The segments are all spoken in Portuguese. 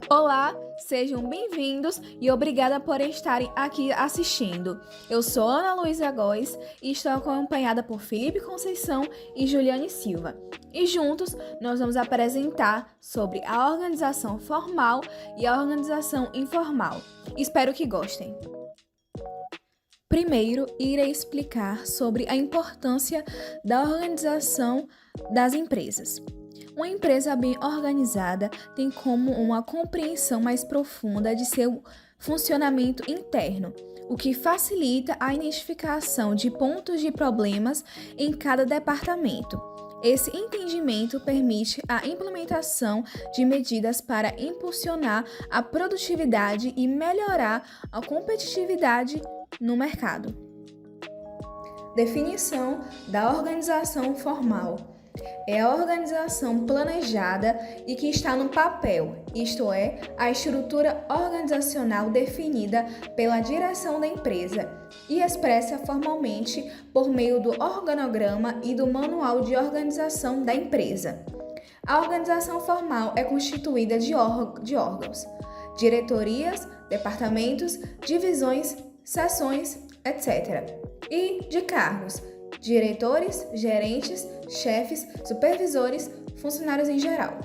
Olá, sejam bem-vindos e obrigada por estarem aqui assistindo. Eu sou Ana Luísa Góes e estou acompanhada por Felipe Conceição e Juliane Silva. E juntos nós vamos apresentar sobre a organização formal e a organização informal. Espero que gostem. Primeiro, irei explicar sobre a importância da organização das empresas. Uma empresa bem organizada tem como uma compreensão mais profunda de seu funcionamento interno, o que facilita a identificação de pontos de problemas em cada departamento. Esse entendimento permite a implementação de medidas para impulsionar a produtividade e melhorar a competitividade no mercado. Definição da organização formal. É a organização planejada e que está no papel, isto é, a estrutura organizacional definida pela direção da empresa e expressa formalmente por meio do organograma e do manual de organização da empresa. A organização formal é constituída de órgãos, diretorias, departamentos, divisões, seções, etc. E de cargos, diretores, gerentes, chefes, supervisores, funcionários em geral.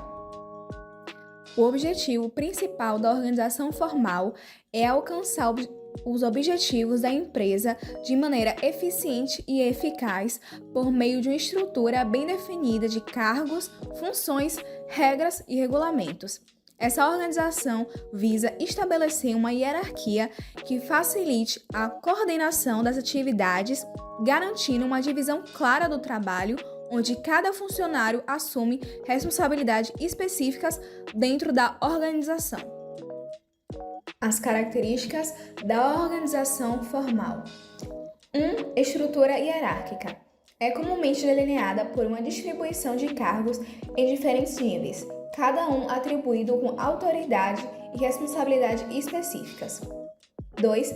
O objetivo principal da organização formal é alcançar os objetivos da empresa de maneira eficiente e eficaz por meio de uma estrutura bem definida de cargos, funções, regras e regulamentos. Essa organização visa estabelecer uma hierarquia que facilite a coordenação das atividades, garantindo uma divisão clara do trabalho, onde cada funcionário assume responsabilidades específicas dentro da organização. As características da organização formal. 1. Estrutura hierárquica. É comumente delineada por uma distribuição de cargos em diferentes níveis, cada um atribuído com autoridade e responsabilidade específicas. 2.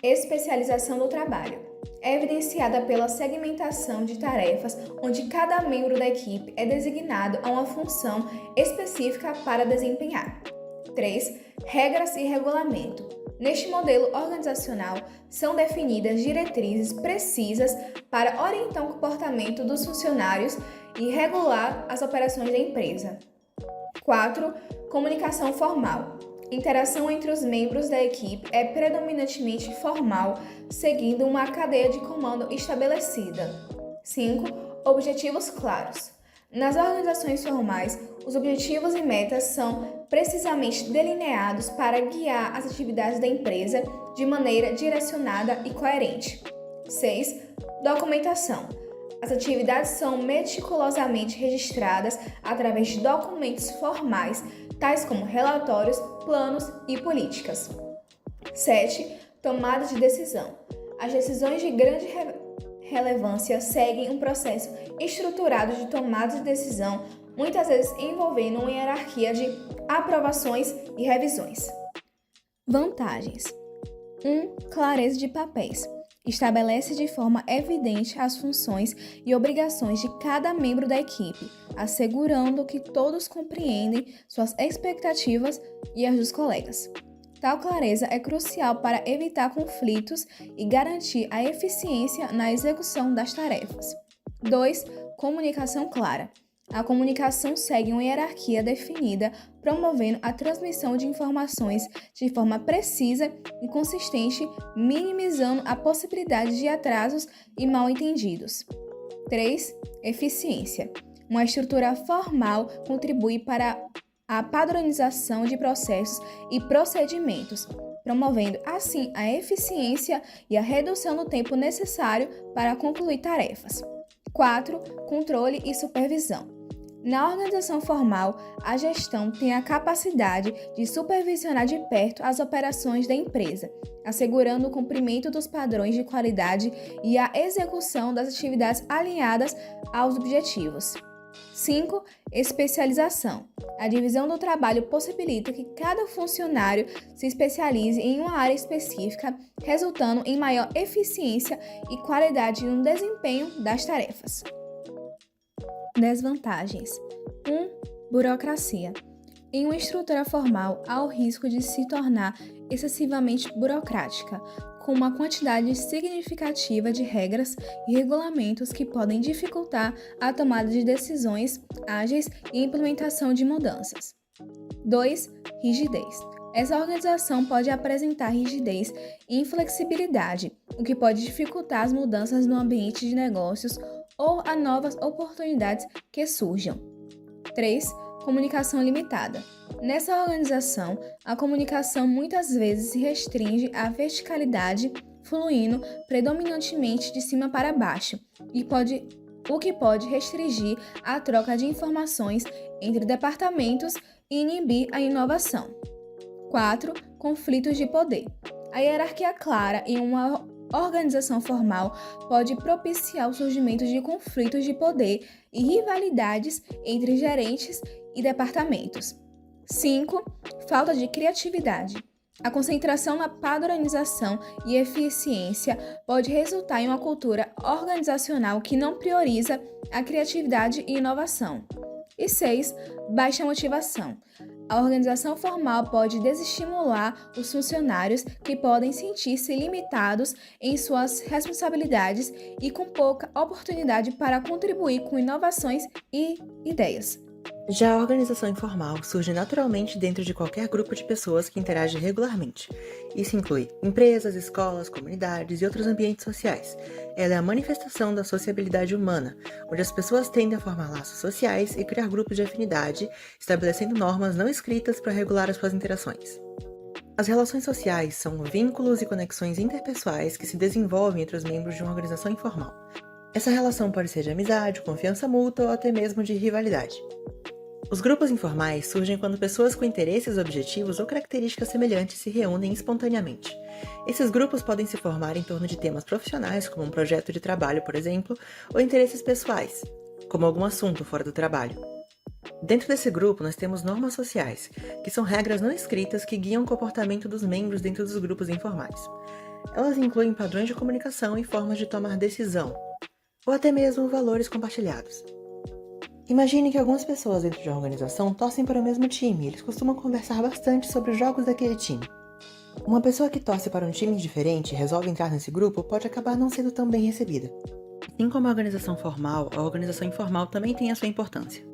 Especialização do trabalho. É evidenciada pela segmentação de tarefas, onde cada membro da equipe é designado a uma função específica para desempenhar. 3. Regras e regulamento. Neste modelo organizacional, são definidas diretrizes precisas para orientar o comportamento dos funcionários e regular as operações da empresa. 4. Comunicação formal. Interação entre os membros da equipe é predominantemente formal, seguindo uma cadeia de comando estabelecida. 5. Objetivos claros. Nas organizações formais, os objetivos e metas são precisamente delineados para guiar as atividades da empresa de maneira direcionada e coerente. 6. Documentação. As atividades são meticulosamente registradas através de documentos formais, tais como relatórios, planos e políticas. 7. Tomada de decisão. As decisões de grande relevância seguem um processo estruturado de tomada de decisão, muitas vezes envolvendo uma hierarquia de aprovações e revisões. Vantagens. 1. Clareza de papéis. Estabelece de forma evidente as funções e obrigações de cada membro da equipe, assegurando que todos compreendem suas expectativas e as dos colegas. Tal clareza é crucial para evitar conflitos e garantir a eficiência na execução das tarefas. 2. Comunicação clara. A comunicação segue uma hierarquia definida, promovendo a transmissão de informações de forma precisa e consistente, minimizando a possibilidade de atrasos e mal-entendidos. 3. Eficiência. Uma estrutura formal contribui para a padronização de processos e procedimentos, promovendo assim a eficiência e a redução do tempo necessário para concluir tarefas. 4. Controle e supervisão. Na organização formal, a gestão tem a capacidade de supervisionar de perto as operações da empresa, assegurando o cumprimento dos padrões de qualidade e a execução das atividades alinhadas aos objetivos. 5. Especialização. A divisão do trabalho possibilita que cada funcionário se especialize em uma área específica, resultando em maior eficiência e qualidade no desempenho das tarefas. Desvantagens. 1. Burocracia. Em uma estrutura formal, há o risco de se tornar excessivamente burocrática, com uma quantidade significativa de regras e regulamentos que podem dificultar a tomada de decisões ágeis e a implementação de mudanças. 2. Rigidez. Essa organização pode apresentar rigidez e inflexibilidade, o que pode dificultar as mudanças no ambiente de negócios ou a novas oportunidades que surjam. 3. Comunicação limitada. Nessa organização, a comunicação muitas vezes se restringe à verticalidade, fluindo predominantemente de cima para baixo, o que pode restringir a troca de informações entre departamentos e inibir a inovação. 4. Conflitos de poder. A hierarquia clara em uma organização formal pode propiciar o surgimento de conflitos de poder e rivalidades entre gerentes e departamentos. 5. Falta de criatividade. A concentração na padronização e eficiência pode resultar em uma cultura organizacional que não prioriza a criatividade e inovação. E 6. Baixa motivação. A organização formal pode desestimular os funcionários que podem sentir-se limitados em suas responsabilidades e com pouca oportunidade para contribuir com inovações e ideias. Já a organização informal surge naturalmente dentro de qualquer grupo de pessoas que interage regularmente. Isso inclui empresas, escolas, comunidades e outros ambientes sociais. Ela é a manifestação da sociabilidade humana, onde as pessoas tendem a formar laços sociais e criar grupos de afinidade, estabelecendo normas não escritas para regular as suas interações. As relações sociais são vínculos e conexões interpessoais que se desenvolvem entre os membros de uma organização informal. Essa relação pode ser de amizade, confiança mútua ou até mesmo de rivalidade. Os grupos informais surgem quando pessoas com interesses, objetivos ou características semelhantes se reúnem espontaneamente. Esses grupos podem se formar em torno de temas profissionais, como um projeto de trabalho, por exemplo, ou interesses pessoais, como algum assunto fora do trabalho. Dentro desse grupo, nós temos normas sociais, que são regras não escritas que guiam o comportamento dos membros dentro dos grupos informais. Elas incluem padrões de comunicação e formas de tomar decisão, ou até mesmo valores compartilhados. Imagine que algumas pessoas dentro de uma organização torcem para o mesmo time e eles costumam conversar bastante sobre os jogos daquele time. Uma pessoa que torce para um time diferente e resolve entrar nesse grupo pode acabar não sendo tão bem recebida. Assim como a organização formal, a organização informal também tem a sua importância.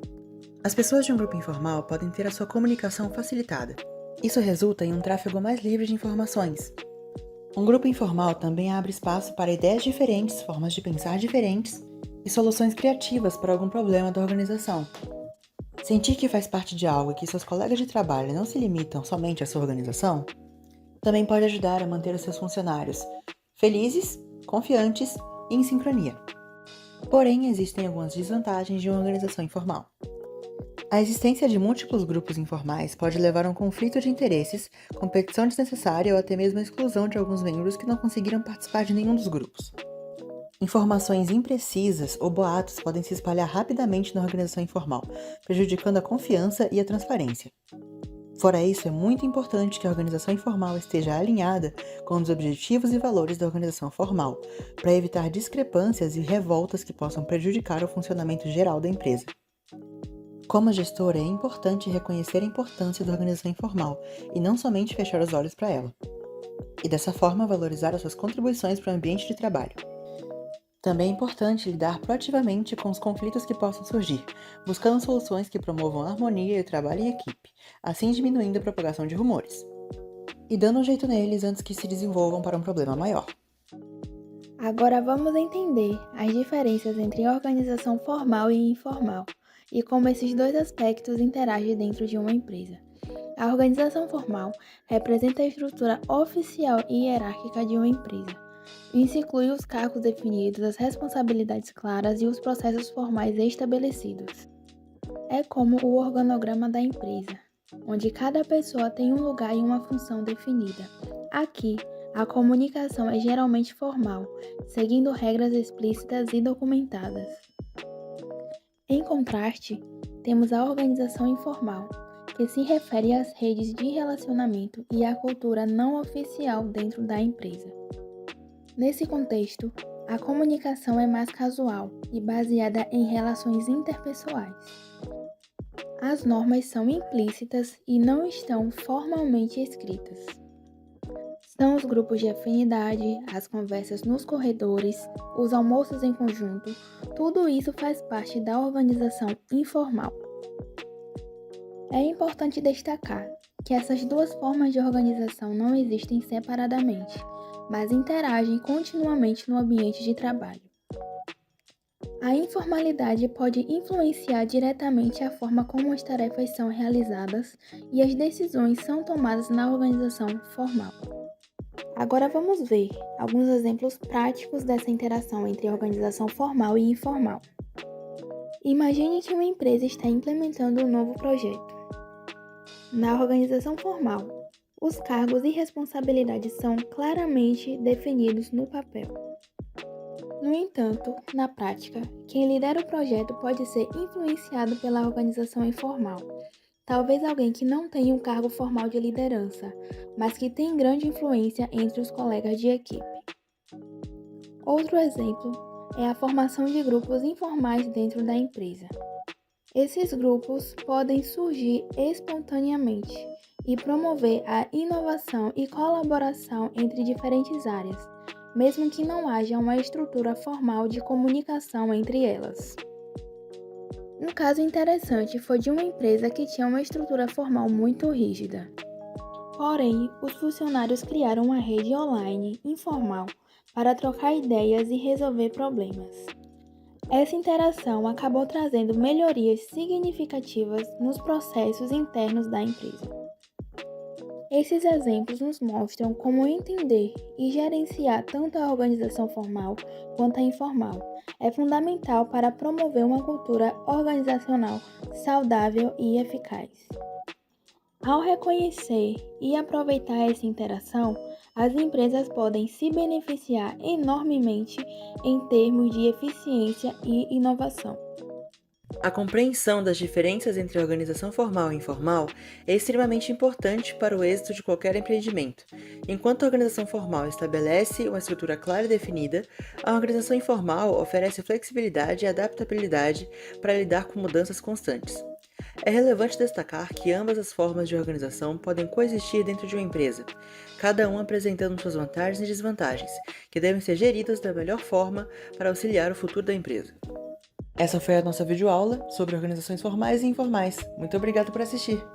As pessoas de um grupo informal podem ter a sua comunicação facilitada. Isso resulta em um tráfego mais livre de informações. Um grupo informal também abre espaço para ideias diferentes, formas de pensar diferentes e soluções criativas para algum problema da organização. Sentir que faz parte de algo e que seus colegas de trabalho não se limitam somente à sua organização, também pode ajudar a manter os seus funcionários felizes, confiantes e em sincronia. Porém, existem algumas desvantagens de uma organização informal. A existência de múltiplos grupos informais pode levar a um conflito de interesses, competição desnecessária ou até mesmo a exclusão de alguns membros que não conseguiram participar de nenhum dos grupos. Informações imprecisas ou boatos podem se espalhar rapidamente na organização informal, prejudicando a confiança e a transparência. Fora isso, é muito importante que a organização informal esteja alinhada com os objetivos e valores da organização formal, para evitar discrepâncias e revoltas que possam prejudicar o funcionamento geral da empresa. Como gestora, é importante reconhecer a importância da organização informal e não somente fechar os olhos para ela. E dessa forma valorizar as suas contribuições para o ambiente de trabalho. Também é importante lidar proativamente com os conflitos que possam surgir, buscando soluções que promovam a harmonia e o trabalho em equipe, assim diminuindo a propagação de rumores, e dando um jeito neles antes que se desenvolvam para um problema maior. Agora vamos entender as diferenças entre organização formal e informal, e como esses dois aspectos interagem dentro de uma empresa. A organização formal representa a estrutura oficial e hierárquica de uma empresa. Isso inclui os cargos definidos, as responsabilidades claras e os processos formais estabelecidos. É como o organograma da empresa, onde cada pessoa tem um lugar e uma função definida. Aqui, a comunicação é geralmente formal, seguindo regras explícitas e documentadas. Em contraste, temos a organização informal, que se refere às redes de relacionamento e à cultura não oficial dentro da empresa. Nesse contexto, a comunicação é mais casual e baseada em relações interpessoais. As normas são implícitas e não estão formalmente escritas. São os grupos de afinidade, as conversas nos corredores, os almoços em conjunto, tudo isso faz parte da organização informal. É importante destacar que essas duas formas de organização não existem separadamente, mas interagem continuamente no ambiente de trabalho. A informalidade pode influenciar diretamente a forma como as tarefas são realizadas e as decisões são tomadas na organização formal. Agora vamos ver alguns exemplos práticos dessa interação entre organização formal e informal. Imagine que uma empresa está implementando um novo projeto. Na organização formal, os cargos e responsabilidades são claramente definidos no papel. No entanto, na prática, quem lidera o projeto pode ser influenciado pela organização informal. Talvez alguém que não tenha um cargo formal de liderança, mas que tem grande influência entre os colegas de equipe. Outro exemplo é a formação de grupos informais dentro da empresa. Esses grupos podem surgir espontaneamente e promover a inovação e colaboração entre diferentes áreas, mesmo que não haja uma estrutura formal de comunicação entre elas. Um caso interessante foi de uma empresa que tinha uma estrutura formal muito rígida. Porém, os funcionários criaram uma rede online informal para trocar ideias e resolver problemas. Essa interação acabou trazendo melhorias significativas nos processos internos da empresa. Esses exemplos nos mostram como entender e gerenciar tanto a organização formal quanto a informal é fundamental para promover uma cultura organizacional saudável e eficaz. Ao reconhecer e aproveitar essa interação, as empresas podem se beneficiar enormemente em termos de eficiência e inovação. A compreensão das diferenças entre a organização formal e informal é extremamente importante para o êxito de qualquer empreendimento. Enquanto a organização formal estabelece uma estrutura clara e definida, a organização informal oferece flexibilidade e adaptabilidade para lidar com mudanças constantes. É relevante destacar que ambas as formas de organização podem coexistir dentro de uma empresa, cada uma apresentando suas vantagens e desvantagens, que devem ser geridas da melhor forma para auxiliar o futuro da empresa. Essa foi a nossa videoaula sobre organizações formais e informais. Muito obrigado por assistir!